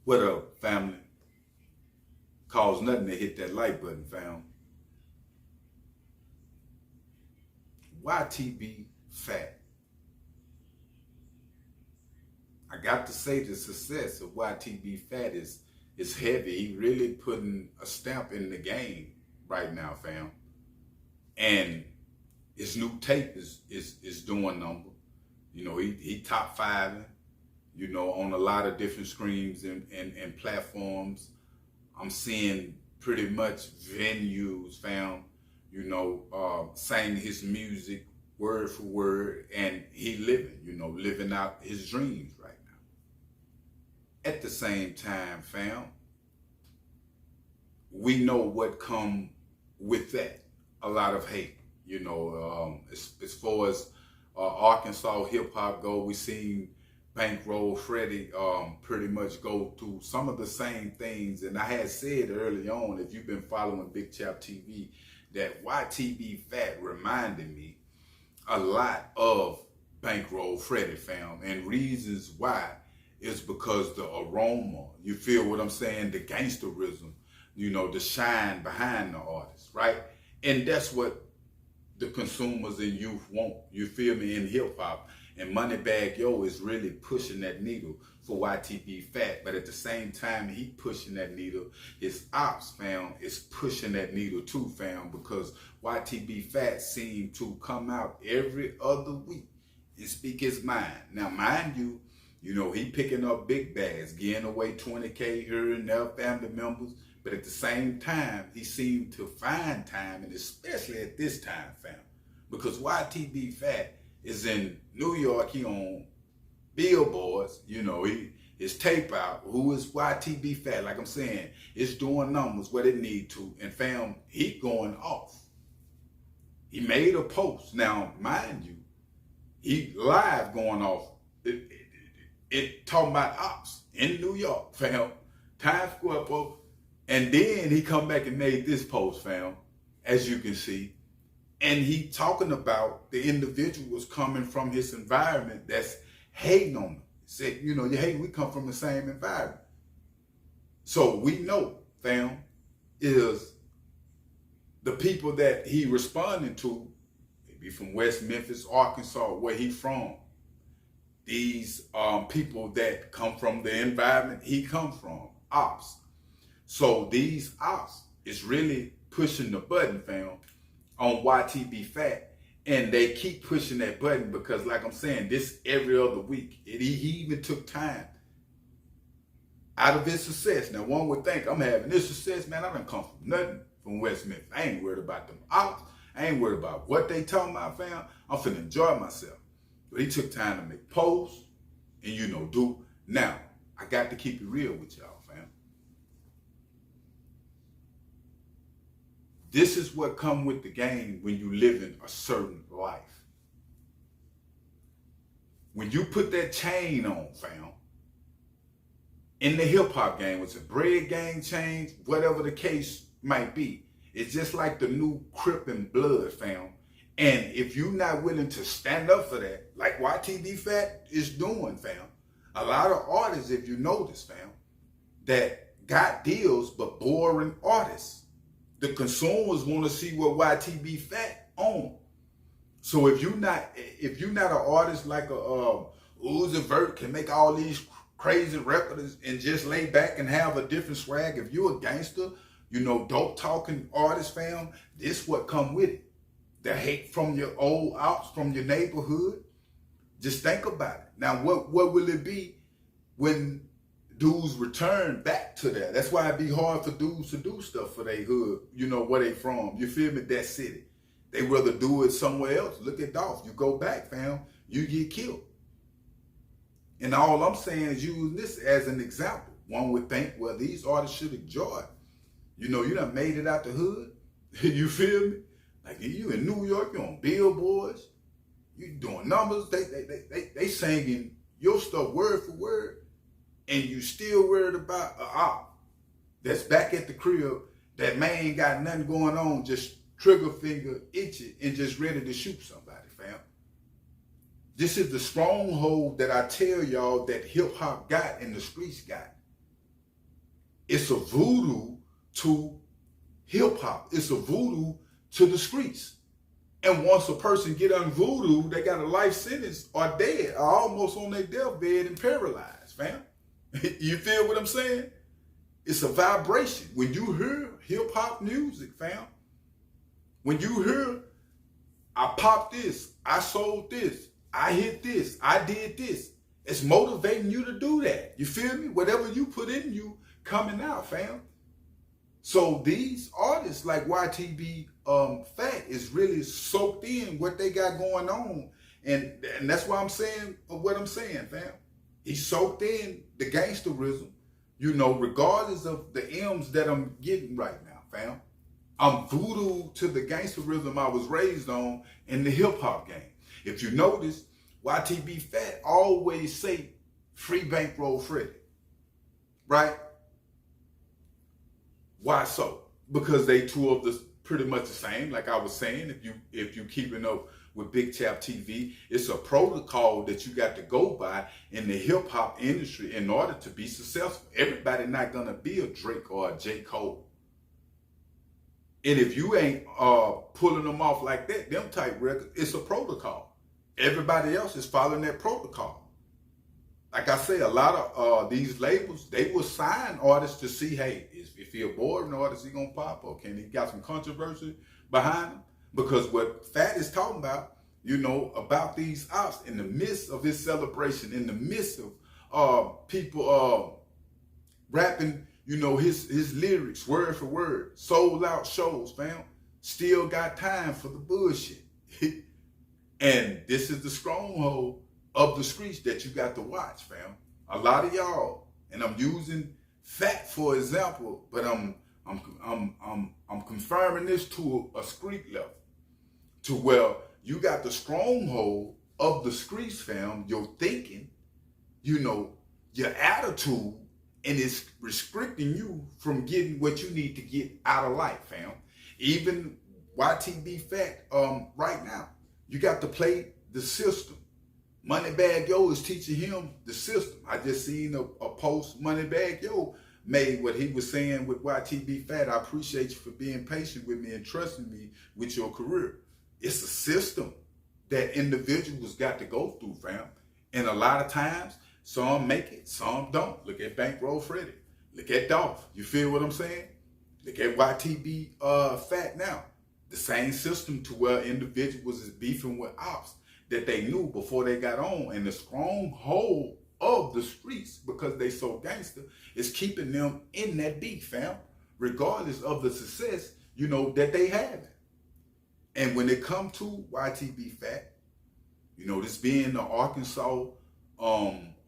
What up, family? Costs nothing to hit that like button, fam. YTB Fatt. I got to say the success of YTB Fatt is heavy. He really putting a stamp in the game right now, fam. And his new tape is doing number. You know, he top fiving, you know, on a lot of different screens and platforms. I'm seeing pretty much venues, fam, you know, saying his music word for word, and he living out his dreams right now. At the same time, fam, we know what come with that. A lot of hate, you know, as far as Arkansas hip hop go, we seen Bankroll Freddie pretty much go through some of the same things. And I had said early on, if you've been following Big Chap TV, that YTB Fatt reminded me a lot of Bankroll Freddie, fam. And reasons why is because the aroma, you feel what I'm saying, the gangsterism, you know, the shine behind the artist, right? And that's what the consumers and youth want, you feel me, in hip hop. And Moneybagg Yo is really pushing that needle for YTB Fatt. But at the same time, he pushing that needle. His Opps, fam, is pushing that needle too, fam, because YTB Fatt seemed to come out every other week and speak his mind. Now, mind you, you know, he picking up big bags, getting away 20K here and there, family members. But at the same time, he seemed to find time, and especially at this time, fam, because YTB Fatt is in New York. He on billboards, you know, his tape out. Who is YTB Fatt? Like I'm saying, it's doing numbers what it need to. And fam, he going off. He made a post. Now, mind you, he live going off. It talking about Opps in New York, fam. Times Square post. And then he come back and made this post, fam, as you can see. And he talking about the individuals coming from his environment that's hating on him. Said, you know, hey, we come from the same environment. So we know, fam, is the people that he responding to, maybe from West Memphis, Arkansas, where he from. These people that come from the environment he come from, Opps. So these Opps is really pushing the button, fam, on YTB Fatt. And they keep pushing that button because, like I'm saying, this every other week. He even took time out of his success. Now, one would think I'm having this success, man, I done come from nothing from West Memphis. I ain't worried about them Opps. I ain't worried about what they talking about, fam. I'm finna enjoy myself. But he took time to make posts and, you know, do. Now, I got to keep it real with y'all, fam. This is what come with the game when you live in a certain life. When you put that chain on, fam, in the hip hop game, it's a Breadgang chain, whatever the case might be. It's just like the new Crip and Blood, fam. And if you're not willing to stand up for that, like YTB Fatt is doing, fam, a lot of artists, if you notice, fam, that got deals but boring artists. The consumers want to see what YTB Fatt on. So if you're not an artist like a Uzi Vert can make all these crazy records and just lay back and have a different swag, if you're a gangster, you know, dope talking artist, fam, this what come with it. The hate from your old Opps, from your neighborhood. Just think about it. Now, what will it be when dudes return back to that? That's why it'd be hard for dudes to do stuff for their hood, you know, where they from. You feel me? That city. They rather do it somewhere else. Look at Dolph. You go back, fam, you get killed. And all I'm saying is use this as an example. One would think, well, these artists should enjoy. You know, you done made it out the hood. You feel me? Like you in New York, you on billboards, you doing numbers. They singing your stuff word for word. And you still worried about a op that's back at the crib, that man ain't got nothing going on, just trigger finger itchy and just ready to shoot somebody, fam. This is the stronghold that I tell y'all that hip hop got and the streets got. It's a voodoo to hip hop. It's a voodoo to the streets. And once a person get on voodoo, they got a life sentence or dead, or almost on their deathbed and paralyzed, fam. You feel what I'm saying? It's a vibration. When you hear hip hop music, fam, when you hear, I popped this, I sold this, I hit this, I did this, it's motivating you to do that. You feel me? Whatever you put in you, coming out, fam. So these artists like YTB Fatt is really soaked in what they got going on. And that's why I'm saying what I'm saying, fam. He's soaked in the gangsterism, you know, regardless of the M's that I'm getting right now, fam. I'm voodoo to the gangsterism I was raised on in the hip hop game. If you notice, YTB Fatt always say free Bankroll Freddy, right? Why so? Because they two of the pretty much the same. Like I was saying, if you keeping up with Big Tap TV, it's a protocol that you got to go by in the hip hop industry in order to be successful. Everybody not gonna be a Drake or a J. Cole. And if you ain't pulling them off like that, them type records, it's a protocol. Everybody else is following that protocol. Like I say, a lot of these labels, they will sign artists to see, hey, if he a boring artist, he gonna pop, or can he got some controversy behind him? Because what Fatt is talking about, you know, about these Opps in the midst of his celebration, in the midst of people rapping, you know, his lyrics word for word, sold out shows, fam. Still got time for the bullshit. And this is the stronghold of the streets that you got to watch, fam. A lot of y'all, and I'm using Fatt for example, but I'm confirming this to a street level, to where you got the stronghold of the streets, fam. Your thinking, you know, your attitude, and it's restricting you from getting what you need to get out of life, fam. Even YTB Fatt, right now, you got to play the system. Moneybagg Yo is teaching him the system. I just seen a post Moneybagg Yo made what he was saying with YTB Fatt. I appreciate you for being patient with me and trusting me with your career. It's a system that individuals got to go through, fam. And a lot of times, some make it, some don't. Look at Bankroll Freddy. Look at Dolph. You feel what I'm saying? Look at YTB Fatt now. The same system to where individuals is beefing with Opps that they knew before they got on, and the stronghold of the streets, because they so gangster, is keeping them in that beef, fam, regardless of the success, you know, that they have. And when it come to YTB Fatt, you know, this being the Arkansas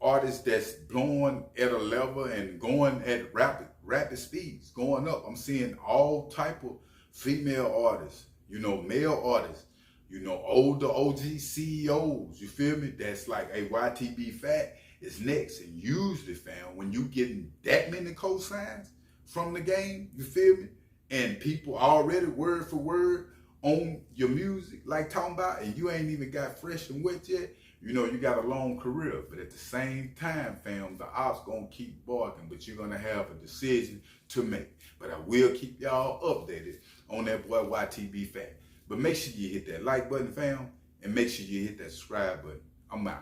artist that's blowing at a level and going at rapid speeds, going up. I'm seeing all type of female artists, you know, male artists, you know, older OG CEOs, you feel me? That's like, a YTB Fatt is next. And usually, fam, when you getting that many cosigns from the game, you feel me? And people already word for word on your music, like talking about, and you ain't even got fresh and wet yet, you know, you got a long career. But at the same time, fam, the Opps gonna keep barking, but you're gonna have a decision to make. But I will keep y'all updated on that boy YTB Fatt. But make sure you hit that like button, fam, and make sure you hit that subscribe button. I'm out.